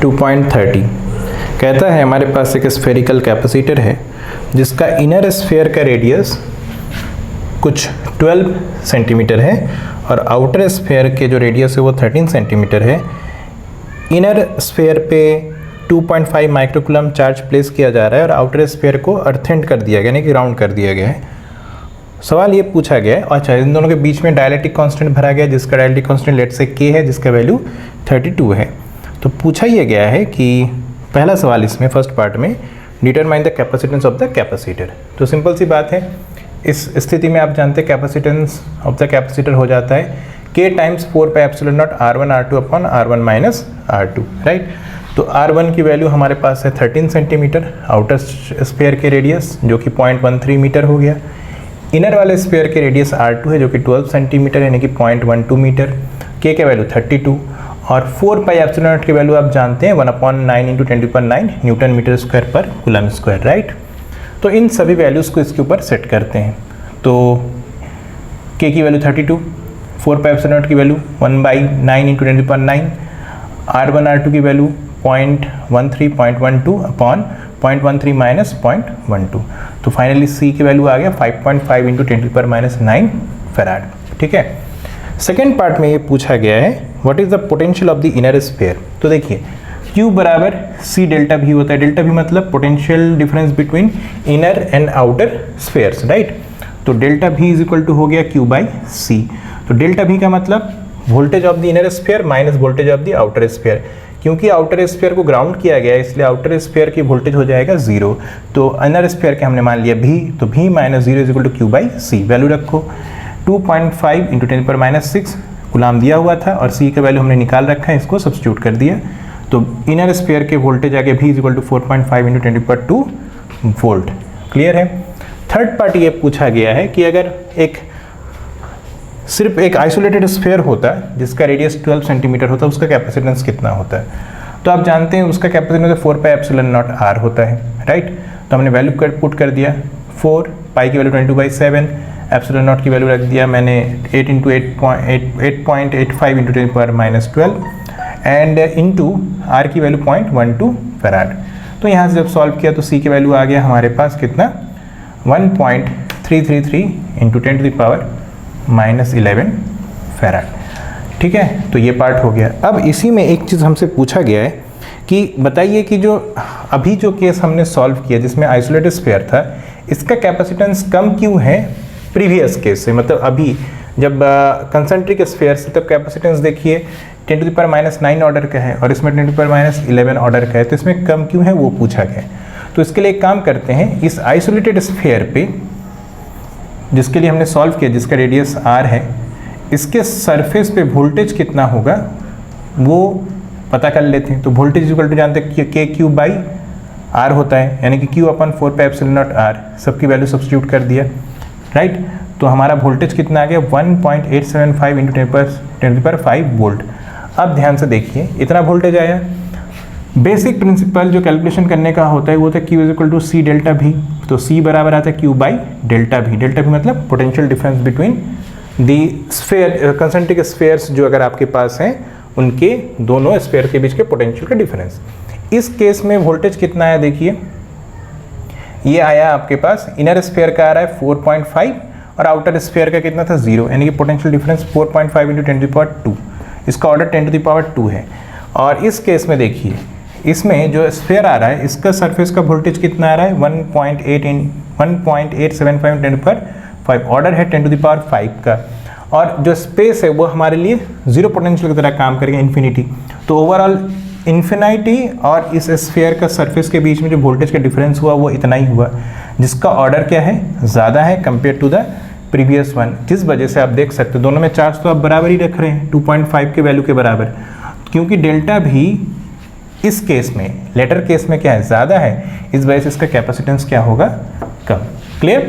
2.30 कहता है हमारे पास एक स्फेरिकल कैपेसिटर है जिसका इनर स्फेयर का रेडियस कुछ 12 सेंटीमीटर है और आउटर स्फेयर के जो रेडियस है वो 13 सेंटीमीटर है। इनर स्फेयर पे 2.5 माइक्रोकूलम चार्ज प्लेस किया जा रहा है और आउटर स्फेयर को अर्थेंड कर दिया गया, यानी कि राउंड कर दिया गया है। सवाल ये पूछा गया है, अच्छा इन दोनों के बीच में डायलेक्ट्रिक कांस्टेंट भरा गया जिसका डायलेक्ट्रिक कांस्टेंट लेट से k है जिसका वैल्यू 32 है। तो पूछा ये गया है कि पहला सवाल इसमें फर्स्ट पार्ट में determine the capacitance of the capacitor. तो सिंपल सी बात है, इस स्थिति में आप जानते हैं कैपेसिटेंस ऑफ द कैपेसिटर हो जाता है k times 4 pi epsilon not R1 R2 upon R1 minus R2, right. तो R1 की वैल्यू हमारे पास है 13 सेंटीमीटर, आउटर स्फेयर के रेडियस जो कि 0.13 मीटर हो गया। इनर वाले स्फेयर के रेडियस R2 है जो कि 12 सेंटीमीटर यानी कि 0.12 मीटर, k के वैल्यू 32 और 4 पाई एप्सिलॉन नॉट की वैल्यू आप जानते हैं 1/9 इंटू 10⁹ न्यूटन मीटर स्क्वायर पर कूलम स्क्वायर, राइट। तो इन सभी वैल्यूज़ को इसके ऊपर सेट करते हैं। तो k की वैल्यू 32, 4 पाई एप्सिलॉन नॉट की वैल्यू 1/9 इंटू 10⁹, R1 R2 की वैल्यू 0.13 अपॉन 0.13 माइनस 0.12। तो फाइनली C की वैल्यू आ गया 5.5 इंटू 10⁻⁹ फैराड, ठीक है। सेकेंड पार्ट में ये पूछा गया है what is the potential of the inner sphere. तो देखिए Q बराबर C डेल्टा V होता है। डेल्टा V मतलब potential difference between inner and outer spheres, right. तो delta V is equal to हो गया Q बाई C। तो डेल्टा V का मतलब voltage of the inner sphere minus voltage of the outer sphere. क्योंकि outer sphere को ground किया गया है इसलिए आउटर स्फेयर की वोल्टेज हो जाएगा 0। तो इनर स्फेयर के हमने मान लिया V, तो V minus 0 is equal to Q by C। Value रखो 2.5 इंटू 10⁻�6 कूलाम दिया हुआ था और C का वैल्यू हमने निकाल रखा है, इसको सब्स्टिट्यूट कर दिया। तो इनर स्फेयर के वोल्टेज आ गया V is equal to 4.5 into 10⁻² volt. Clear है। थर्ड पार्ट ये पूछा गया है कि अगर सिर्फ एक आइसोलेटेड स्फेयर होता है जिसका रेडियस 12 सेंटीमीटर होता है उसका कैपेसिटेंस कितना होता है। तो आप जानते हैं उसका capacitance 4 pi epsilon not R होता है, राइट। तो हमने वैल्यू पुट कर दिया 4 पाई की वैल्यू 22/7, एप्सिलॉन नॉट की वैल्यू रख दिया मैंने 8 into 8.85 into 10⁻12 and into R की वैल्यू 0.12 फैराड। तो यहाँ से जब सॉल्व किया तो C की वैल्यू आ गया हमारे पास कितना 1.333 इंटू 10⁻11 फैराड, ठीक है। तो ये पार्ट हो गया। अब इसी में एक चीज़ हमसे पूछा गया है कि बताइए कि जो अभी जो केस हमने सॉल्व किया जिसमें आइसोलेटेड स्फेयर था इसका कैपेसिटेंस कम क्यों है प्रीवियस केस से। मतलब अभी जब कंसेंट्रिक स्फेयर से तब कैपेसिटेंस देखिए 10⁻⁹ ऑर्डर का है और इसमें 10⁻11 ऑर्डर का है, तो इसमें कम क्यों है वो पूछा गया। तो इसके लिए एक काम करते हैं, इस आइसोलेटेड स्फेयर पे जिसके लिए हमने सॉल्व किया जिसका रेडियस R है, इसके सरफेस पे वोल्टेज कितना होगा वो पता कर लेते हैं। तो वोल्टेज इक्वल टू जानते हैं KQ बाई R होता है, यानी कि Q upon 4 pi epsilon not R, सबकी वैल्यू सब्स्टिट्यूट कर दिया, राइट। तो हमारा वोल्टेज कितना आ गया 1.875 इंटू 10⁵ वोल्ट। अब ध्यान से देखिए इतना वोल्टेज आया। बेसिक प्रिंसिपल जो कैलकुलेशन करने का होता है वो होता है Q is equal to C delta V। तो C बराबर आता है Q by delta V। Delta V मतलब potential difference between the sphere concentric spheres जो अगर आपके पास हैं उनके दोनों स्फेयर के बीच के पोटेंशियल का डिफरेंस। इस केस में वोल्टेज कितना आया देखिए, ये आया आपके पास इनर स्फेयर का आ रहा है 4.5 और आउटर स्फेयर का कितना था 0, यानी कि पोटेंशियल डिफरेंस 4.5 इंटू 10⁻², इसका ऑर्डर 10⁻² है। और इस केस में देखिए इसमें जो स्फेयर आ रहा है इसका सरफेस का वोल्टेज कितना आ रहा है 1.875 10⁵, ऑर्डर है 10⁵ का। और जो स्पेस है वो हमारे लिए जीरो पोटेंशियल की तरह काम करेगा, इन्फिनिटी। तो ओवरऑल इन्फिनिटी और इस स्फेयर का सरफेस के बीच में जो वोल्टेज का डिफरेंस हुआ वो इतना ही हुआ, जिसका ऑर्डर क्या है ज़्यादा है compare to the previous one. जिस वजह से आप देख सकते हो दोनों में चार्ज तो आप बराबर ही रख रहे हैं 2.5 के वैल्यू के बराबर, क्योंकि डेल्टा भी इस केस में लेटर केस में क्या है ज़्यादा है, इस वजह से इसका कैपेसिटेंस क्या होगा कम। क्लियर।